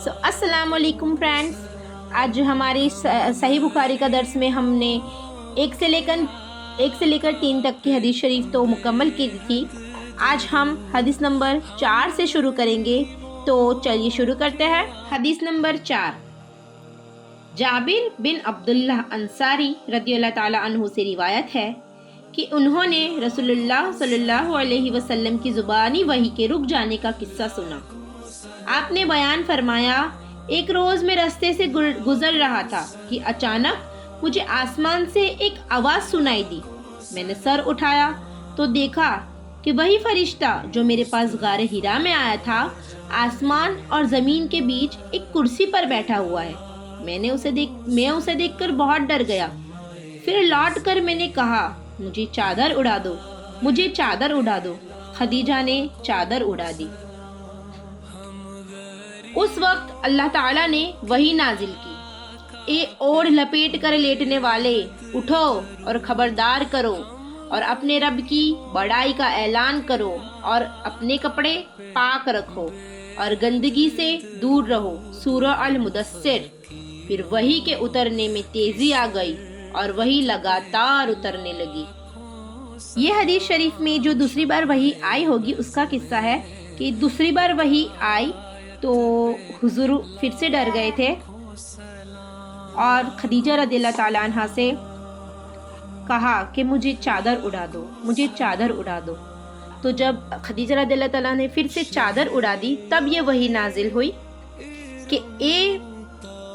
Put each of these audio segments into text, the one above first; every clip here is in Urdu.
السلام علیکم فرینڈس، آج ہماری صحیح بخاری کا درس میں ہم نے ایک سے لے کر 3 تک کی حدیث شریف تو مکمل کی تھی۔ آج ہم حدیث نمبر 4 سے شروع کریں گے، تو چلیے شروع کرتے ہیں۔ حدیث نمبر 4، جابر بن عبداللہ انصاری رضی اللہ تعالی عنہ سے روایت ہے کہ انہوں نے رسول اللہ صلی اللہ علیہ وسلم کی زبانی وحی کے رک جانے کا قصہ سنا۔ آپ نے بیان فرمایا، ایک روز میں راستے سے گزر رہا تھا کہ اچانک مجھے آسمان سے ایک آواز سنائی دی۔ میں نے سر اٹھایا تو دیکھا کہ وہی فرشتہ جو میرے پاس غار حرا میں آیا تھا، آسمان اور زمین کے بیچ ایک کرسی پر بیٹھا ہوا ہے۔ میں اسے دیکھ کر بہت ڈر گیا۔ پھر لوٹ کر میں نے کہا، مجھے چادر اڑا دو۔ خدیجہ نے چادر اڑا دی۔ اس وقت اللہ تعالیٰ نے وحی نازل کی، اے اوڑھ لپیٹ کر لیٹنے والے، اٹھو اور خبردار کرو اور اپنے رب کی بڑائی کا اعلان کرو اور اپنے کپڑے پاک رکھو اور گندگی سے دور رہو۔ سورہ المدثر۔ پھر وحی کے اترنے میں تیزی آ گئی اور وحی لگاتار اترنے لگی۔ یہ حدیث شریف میں جو دوسری بار وحی آئی ہوگی اس کا قصہ ہے کہ دوسری بار وحی آئی تو حضور پھر سے ڈر گئے تھے اور خدیجہ رضی اللہ تعالیٰ عنہ سے کہا کہ مجھے چادر اڑا دو۔ تو جب خدیجہ رضی اللہ تعالیٰ نے پھر سے چادر اڑا دی، تب یہ وحی نازل ہوئی کہ اے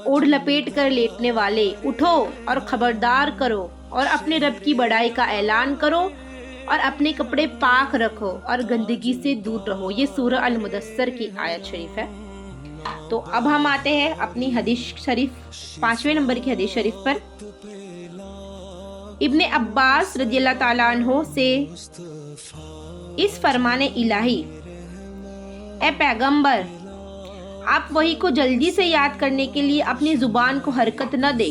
اوڑھ لپیٹ کر لیٹنے والے، اٹھو اور خبردار کرو اور اپنے رب کی بڑائی کا اعلان کرو اور اپنے کپڑے پاک رکھو اور گندگی سے دور رہو۔ یہ سورہ المدثر کی آیت شریف ہے۔ تو اب ہم آتے ہیں اپنی حدیث شریف 5ویں نمبر کی حدیث شریف پر۔ ابن عباس رضی اللہ تعالیٰ عنہ سے اس فرمان الہی، اے پیغمبر، آپ وحی کو جلدی سے یاد کرنے کے لیے اپنی زبان کو حرکت نہ دے،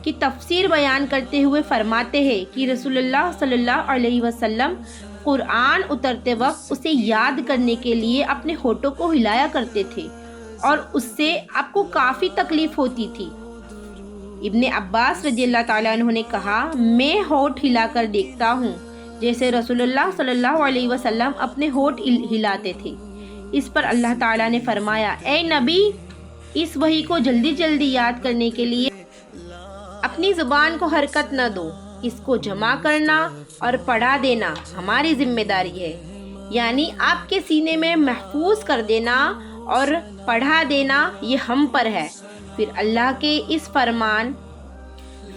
کی تفسیر بیان کرتے ہوئے فرماتے ہیں کہ رسول اللہ صلی اللہ علیہ وسلم قرآن اترتے وقت اسے یاد کرنے کے لیے اپنے ہونٹوں کو ہلایا کرتے تھے اور اس سے آپ کو کافی تکلیف ہوتی تھی۔ ابن عباس رضی اللہ تعالیٰ عنہ نے کہا، میں ہونٹ ہلا کر دیکھتا ہوں جیسے رسول اللہ صلی اللہ علیہ وسلم اپنے ہونٹ ہلاتے تھے۔ اس پر اللہ تعالیٰ نے فرمایا، اے نبی، اس وحی کو جلدی یاد کرنے کے لیے اپنی زبان کو حرکت نہ دو، اس کو جمع کرنا اور پڑھا دینا ہماری ذمہ داری ہے، یعنی آپ کے سینے میں محفوظ کر دینا اور پڑھا دینا یہ ہم پر ہے۔ پھر اللہ کے اس فرمان،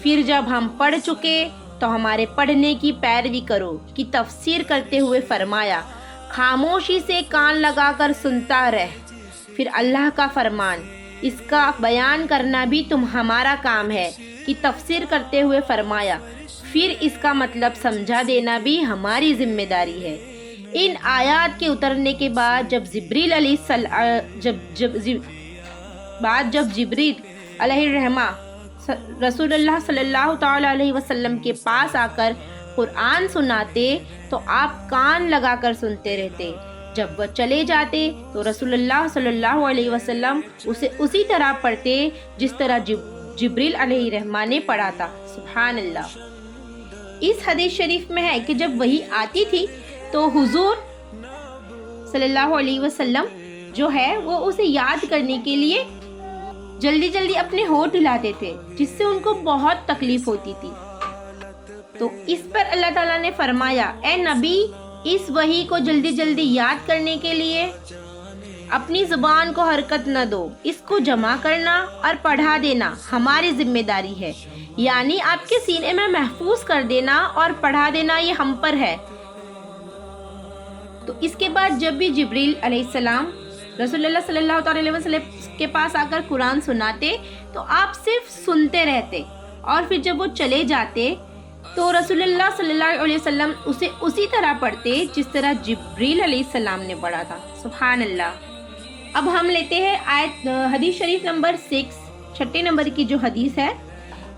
پھر جب ہم پڑھ چکے تو ہمارے پڑھنے کی پیروی کرو کی تفسیر کرتے ہوئے فرمایا، خاموشی سے کان لگا کر سنتا رہ۔ پھر اللہ کا فرمان، اس کا بیان کرنا بھی ہمارا کام ہے کی تفسیر کرتے ہوئے فرمایا، پھر اس کا مطلب سمجھا دینا بھی ہماری ذمہ داری ہے۔ ان آیات کے اترنے کے بعد جب جبریل علیہ الرحمہ رسول اللہ صلی اللہ تعالی علیہ وسلم کے پاس آ کر قرآن سناتے تو آپ کان لگا کر سنتے رہتے۔ جب وہ چلے جاتے تو رسول اللہ صلی اللہ علیہ وسلم اسے اسی طرح پڑھتے جس طرح جبریل علیہ الرحمہ نے پڑھا تھا۔ سبحان اللہ۔ اس حدیث شریف میں ہے کہ جب وحی آتی تھی تو حضور صلی اللہ علیہ وسلم جو ہے وہ اسے یاد کرنے کے لیے جلدی اپنے ہونٹ ہلاتے تھے، جس سے ان کو بہت تکلیف ہوتی تھی۔ تو اس پر اللہ تعالیٰ نے فرمایا، اے نبی، اس وحی کو جلدی یاد کرنے کے لیے اپنی زبان کو حرکت نہ دو، اس کو جمع کرنا اور پڑھا دینا ہماری ذمہ داری ہے، یعنی آپ کے سینے میں محفوظ کر دینا اور پڑھا دینا یہ ہم پر ہے۔ تو اس کے بعد جب بھی جبریل علیہ السلام رسول اللہ صلی اللہ علیہ وسلم کے پاس آ کر قرآن سناتے تو آپ صرف سنتے رہتے، اور پھر جب وہ چلے جاتے تو رسول اللہ صلی اللہ علیہ وسلم اسے اسی طرح پڑھتے جس طرح جبریل علیہ السلام نے پڑھا تھا۔ سبحان اللہ۔ اب ہم لیتے ہیں حدیث شریف نمبر 6، 6 نمبر کی جو حدیث ہے۔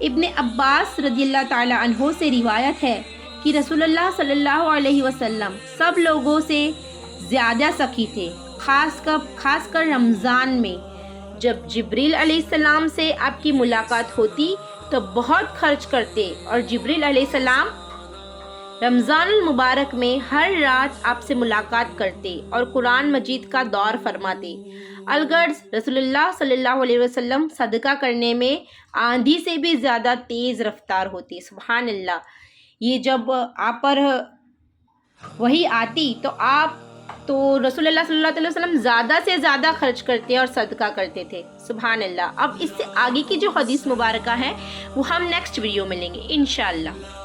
ابن عباس رضی اللہ تعالی عنہ سے روایت ہے کہ رسول اللہ صلی اللہ علیہ وسلم سب لوگوں سے زیادہ سخی تھے، خاص کر رمضان میں۔ جب جبریل علیہ السلام سے آپ کی ملاقات ہوتی تو بہت خرچ کرتے، اور جبریل علیہ السلام رمضان المبارک میں ہر رات آپ سے ملاقات کرتے اور قرآن مجید کا دور فرماتے۔ الغرض رسول اللہ صلی اللہ علیہ وسلم صدقہ کرنے میں آندھی سے بھی زیادہ تیز رفتار ہوتی۔ سبحان اللہ۔ یہ جب آپ پر وہی آتی تو رسول اللہ صلی اللہ علیہ وسلم زیادہ سے زیادہ خرچ کرتے اور صدقہ کرتے تھے۔ سبحان اللہ۔ اب اس سے آگے کی جو حدیث مبارکہ ہے وہ ہم نیکسٹ ویڈیو میں لیں گے انشاءاللہ۔